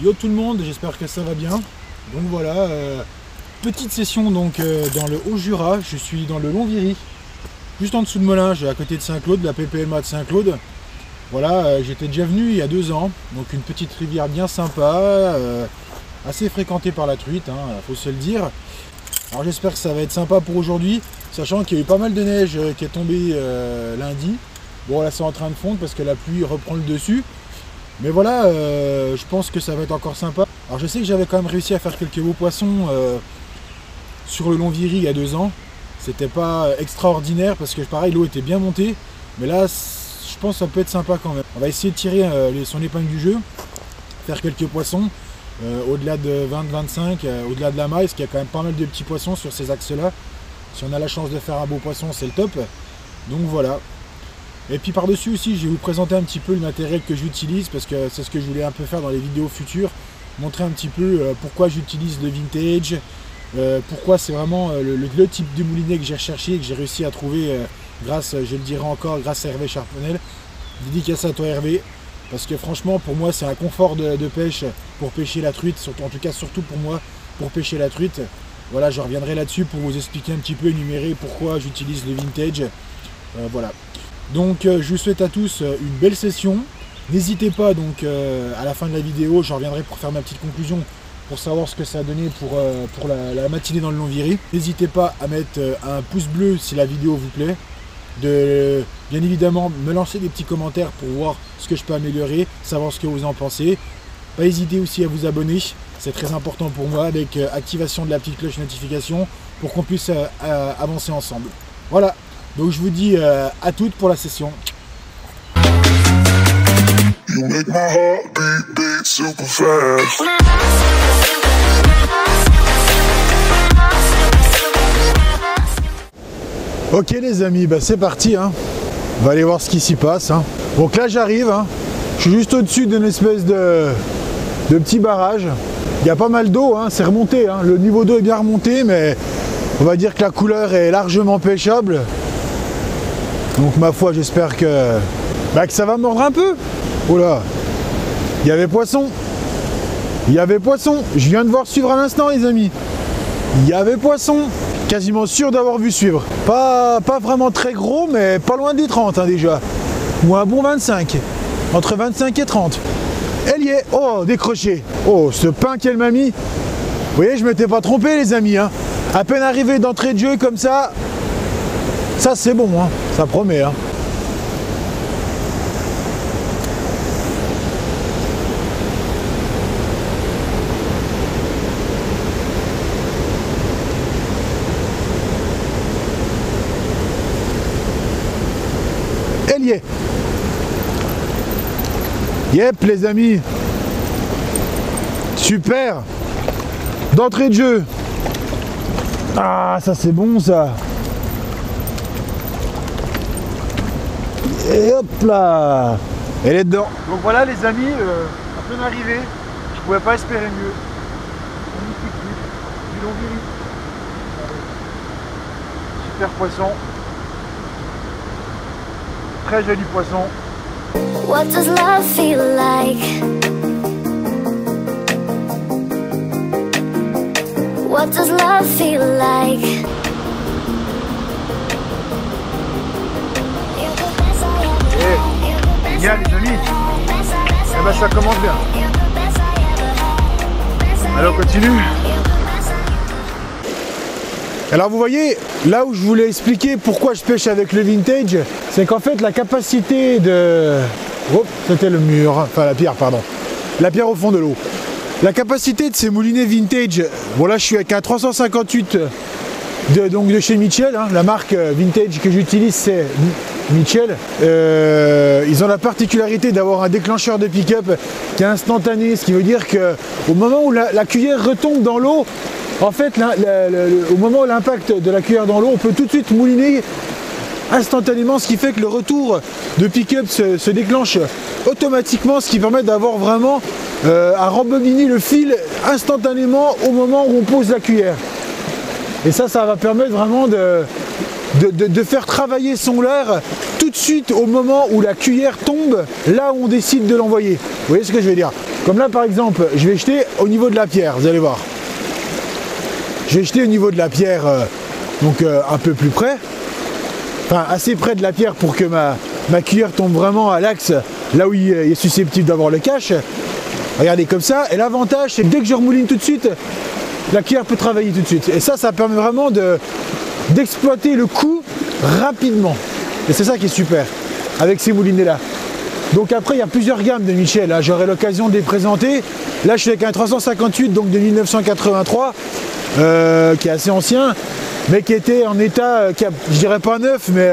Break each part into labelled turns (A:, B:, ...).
A: Yo tout le monde, j'espère que ça va bien. Donc voilà, petite session donc dans le Haut-Jura. Je suis dans le Long-Viry, juste en dessous de Melun, à côté de Saint-Claude, la PPMA de Saint-Claude. Voilà, j'étais déjà venu il y a 2 ans, donc une petite rivière bien sympa, assez fréquentée par la truite, faut se le dire. Alors j'espère que ça va être sympa pour aujourd'hui, sachant qu'il y a eu pas mal de neige qui est tombée lundi. Bon là c'est en train de fondre parce que la pluie reprend le dessus. Mais voilà, je pense que ça va être encore sympa. Alors je sais que j'avais quand même réussi à faire quelques beaux poissons sur le Long-Viry il y a 2 ans. C'était pas extraordinaire parce que pareil l'eau était bien montée. Mais là je pense que ça peut être sympa quand même. On va essayer de tirer son épingle du jeu, faire quelques poissons au-delà de 20-25, au-delà de la maille, parce qu'il y a quand même pas mal de petits poissons sur ces axes-là. Si on a la chance de faire un beau poisson, c'est le top. Donc voilà. Et puis par-dessus aussi, je vais vous présenter un petit peu le matériel que j'utilise, parce que c'est ce que je voulais un peu faire dans les vidéos futures. Montrer un petit peu pourquoi j'utilise le vintage, pourquoi c'est vraiment le type de moulinet que j'ai recherché et que j'ai réussi à trouver grâce, je le dirai encore, grâce à Hervé Charpenel. Dédicace à toi Hervé, parce que franchement pour moi c'est un confort de pêche pour pêcher la truite, surtout, en tout cas surtout pour moi, pour pêcher la truite. Voilà, je reviendrai là-dessus pour vous expliquer un petit peu, énumérer pourquoi j'utilise le vintage. Voilà. Donc je vous souhaite à tous une belle session. N'hésitez pas donc à la fin de la vidéo, je reviendrai pour faire ma petite conclusion, pour savoir ce que ça a donné pour la matinée dans le Long-Viry. N'hésitez pas à mettre un pouce bleu si la vidéo vous plaît. De bien évidemment me lancer des petits commentaires pour voir ce que je peux améliorer, savoir ce que vous en pensez. Pas hésiter aussi à vous abonner, c'est très important pour moi, avec activation de la petite cloche notification pour qu'on puisse avancer ensemble. Voilà. Donc je vous dis à toutes pour la session. Ok les amis, bah c'est parti. On va aller voir ce qui s'y passe. Donc là j'arrive. Je suis juste au-dessus d'une espèce de petit barrage. Il y a pas mal d'eau, c'est remonté. Le niveau d'eau est bien remonté, mais on va dire que la couleur est largement pêchable. Donc ma foi, j'espère que ça va mordre un peu. Oh là, il y avait poisson. Il y avait poisson. Je viens de voir suivre à l'instant les amis. Il y avait poisson. Quasiment sûr d'avoir vu suivre. Pas vraiment très gros, mais pas loin des 30 déjà. Ou un bon 25. Entre 25 et 30. Elle y est. Oh, décroché. Oh, ce pain qu'elle m'a mis. Vous voyez, je m'étais pas trompé les amis. À peine arrivé d'entrée de jeu comme ça. Ça c'est bon, ça promet. Elle y est. Yep les amis. Super. D'entrée de jeu. Ah ça c'est bon ça. Et hop là, elle est dedans. Donc voilà les amis, à peine arrivé, je pouvais pas espérer mieux. Magnifique truc, du Long-Viry. Super poisson. Très joli poisson.
B: What does love feel like? What does love feel like?
A: Génial les amis. Et ben ça commence bien. Allez on continue. Alors vous voyez, là où je voulais expliquer pourquoi je pêche avec le vintage, c'est qu'en fait la capacité de... Oh, c'était le mur, enfin la pierre pardon. La pierre au fond de l'eau. La capacité de ces moulinets vintage, bon là je suis avec un 358 de chez Mitchell, la marque vintage que j'utilise c'est Mitchell. Ils ont la particularité d'avoir un déclencheur de pick-up qui est instantané, ce qui veut dire que au moment où la cuillère retombe dans l'eau, en fait au moment où l'impact de la cuillère dans l'eau, on peut tout de suite mouliner instantanément, ce qui fait que le retour de pick-up se déclenche automatiquement, ce qui permet d'avoir vraiment à rembobiner le fil instantanément au moment où on pose la cuillère. Et ça va permettre vraiment de faire travailler son leurre tout de suite au moment où la cuillère tombe, là où on décide de l'envoyer. Vous voyez ce que je veux dire? Comme là par exemple, je vais jeter au niveau de la pierre, vous allez voir. Je vais jeter au niveau de la pierre, donc un peu plus près. Enfin assez près de la pierre pour que ma cuillère tombe vraiment à l'axe, là où il est susceptible d'avoir le cache. Regardez comme ça, et l'avantage c'est que dès que je remouline tout de suite, la cuillère peut travailler tout de suite. Et ça permet vraiment d'exploiter le coup rapidement. Et c'est ça qui est super avec ces moulinets là. Donc après il y a plusieurs gammes de Michel, hein. J'aurai l'occasion de les présenter. Là je suis avec un 358 donc de 1983 qui est assez ancien mais qui était en état, je dirais pas neuf mais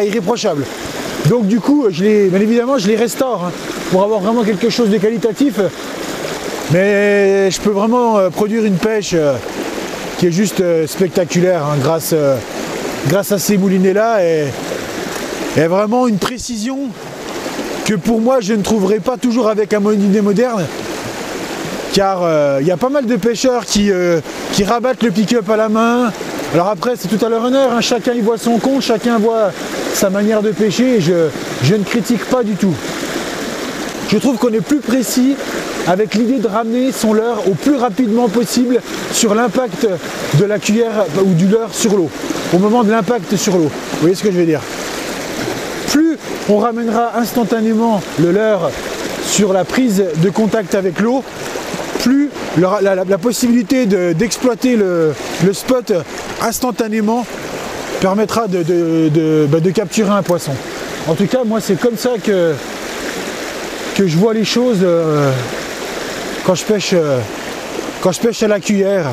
A: irréprochable. Donc du coup bien évidemment je les restaure, hein, pour avoir vraiment quelque chose de qualitatif. Mais je peux vraiment produire une pêche qui est juste spectaculaire, hein, grâce à ces moulinets là et vraiment une précision que pour moi je ne trouverai pas toujours avec un moulinet moderne, car il y a pas mal de pêcheurs qui rabattent le pick-up à la main. Alors après c'est tout à leur honneur, hein, chacun y voit son compte, chacun voit sa manière de pêcher et je ne critique pas du tout. Je trouve qu'on est plus précis avec l'idée de ramener son leurre au plus rapidement possible sur l'impact de la cuillère ou du leurre sur l'eau, au moment de l'impact sur l'eau. Vous voyez ce que je veux dire? Plus on ramènera instantanément le leurre sur la prise de contact avec l'eau, plus la possibilité d'exploiter le spot instantanément permettra de capturer un poisson. En tout cas, moi c'est comme ça que je vois les choses quand je pêche à la cuillère.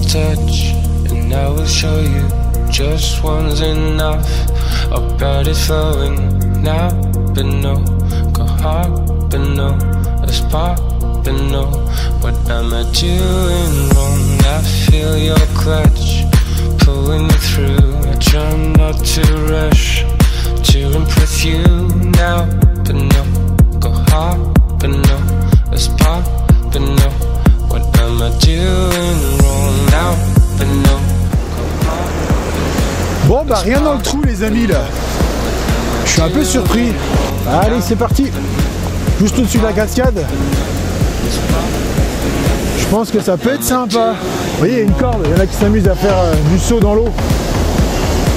C: Touch and I will show you just one's enough. About it flowing now, but no, go hard, but no, let's pop, but no. What am I doing wrong? I feel your clutch pulling me through. I try not to rush to impress you now, but no, go hard, but no, let's pop, but no. What am I doing wrong now? But no.
A: Bon bah rien dans le trou les amis là. Je suis un peu surpris. Allez c'est parti. Juste au-dessus de la cascade. Je pense que ça peut être sympa. Vous voyez il y a une corde, il y en a qui s'amusent à faire du saut dans l'eau.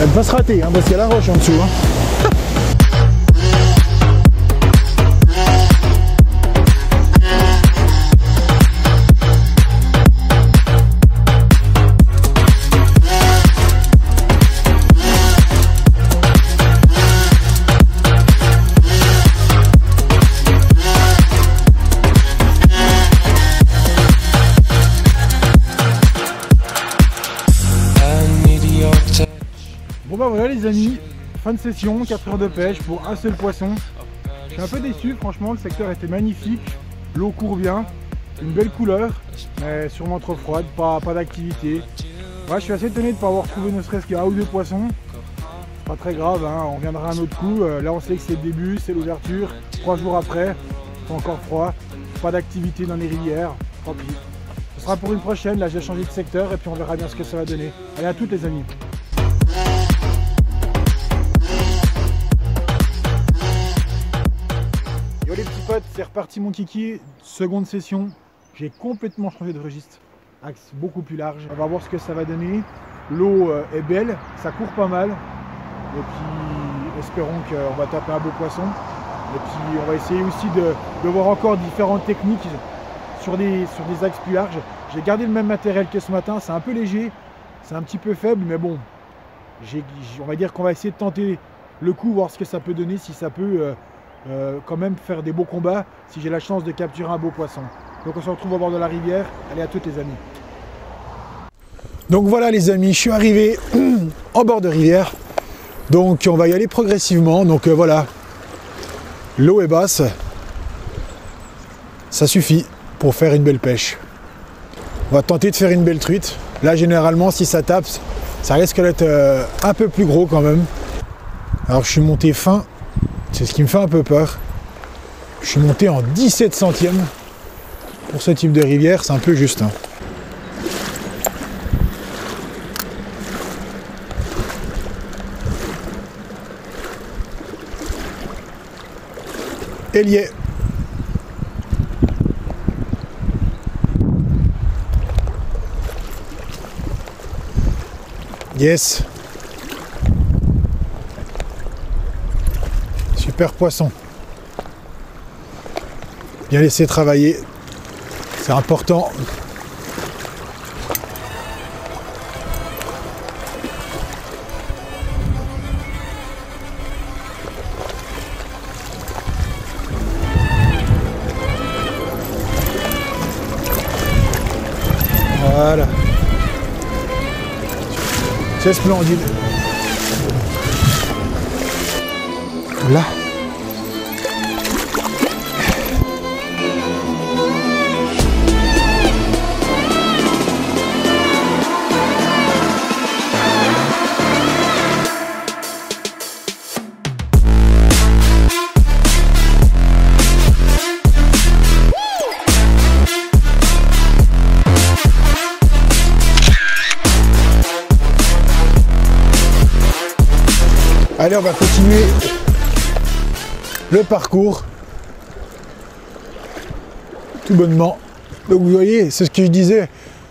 A: Elle va se rater hein, parce qu'il y a la roche en dessous. Hein. Bon bah voilà les amis, fin de session, 4 heures de pêche pour un seul poisson. Je suis un peu déçu, franchement le secteur était magnifique, l'eau court bien, une belle couleur, mais sûrement trop froide, pas d'activité. Ouais, je suis assez étonné de ne pas avoir trouvé ne serait-ce qu'un ou deux poissons. C'est pas très grave, hein, on reviendra un autre coup. Là on sait que c'est le début, c'est l'ouverture, 3 jours après, c'est encore froid, pas d'activité dans les rivières, tant pis. Ce sera pour une prochaine, là j'ai changé de secteur et puis on verra bien ce que ça va donner. Allez à toutes les amis. Yo les petits potes, c'est reparti mon kiki, seconde session. J'ai complètement changé de registre, axe beaucoup plus large. On va voir ce que ça va donner. L'eau est belle, ça court pas mal. Et puis espérons qu'on va taper un beau poisson. Et puis on va essayer aussi de voir encore différentes techniques sur des axes plus larges. J'ai gardé le même matériel que ce matin, c'est un peu léger, c'est un petit peu faible, mais bon, on va dire qu'on va essayer de tenter le coup, voir ce que ça peut donner, si ça peut quand même faire des beaux combats, si j'ai la chance de capturer un beau poisson. Donc on se retrouve au bord de la rivière. Allez à toutes les amis. Donc voilà les amis, je suis arrivé en bord de rivière. Donc on va y aller progressivement. Donc voilà, l'eau est basse. Ça suffit pour faire une belle pêche. On va tenter de faire une belle truite. Là généralement si ça tape, ça risque d'être un peu plus gros quand même. Alors je suis monté fin, c'est ce qui me fait un peu peur. Je suis monté en 17 centièmes. Pour ce type de rivière, c'est un peu juste. Hein. ailier. Yes. Super poisson. Bien laisser travailler. C'est important. Voilà. C'est splendide. Là. Allez, on va continuer le parcours tout bonnement. Donc vous voyez, c'est ce que je disais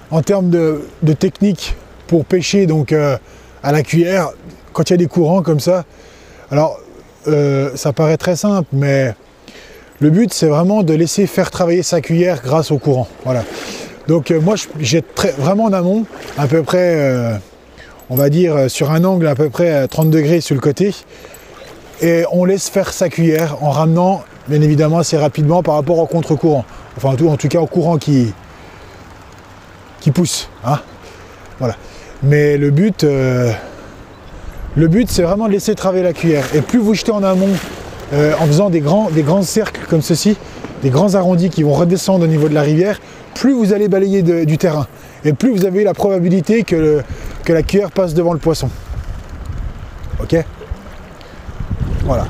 A: en termes de technique pour pêcher donc à la cuillère quand il y a des courants comme ça. Alors ça paraît très simple, mais le but c'est vraiment de laisser faire travailler sa cuillère grâce au courant. Voilà. Donc moi j'ai vraiment en amont, à peu près on va dire sur un angle à peu près à 30 degrés sur le côté, et on laisse faire sa cuillère en ramenant bien évidemment assez rapidement par rapport au contre-courant, enfin en tout cas au courant qui pousse, hein. Voilà. Mais le but c'est vraiment de laisser travailler la cuillère, et plus vous jetez en amont en faisant des grands cercles comme ceci, des grands arrondis qui vont redescendre au niveau de la rivière, plus vous allez balayer du terrain, et plus vous avez la probabilité que la cuillère passe devant le poisson. Ok ? Voilà.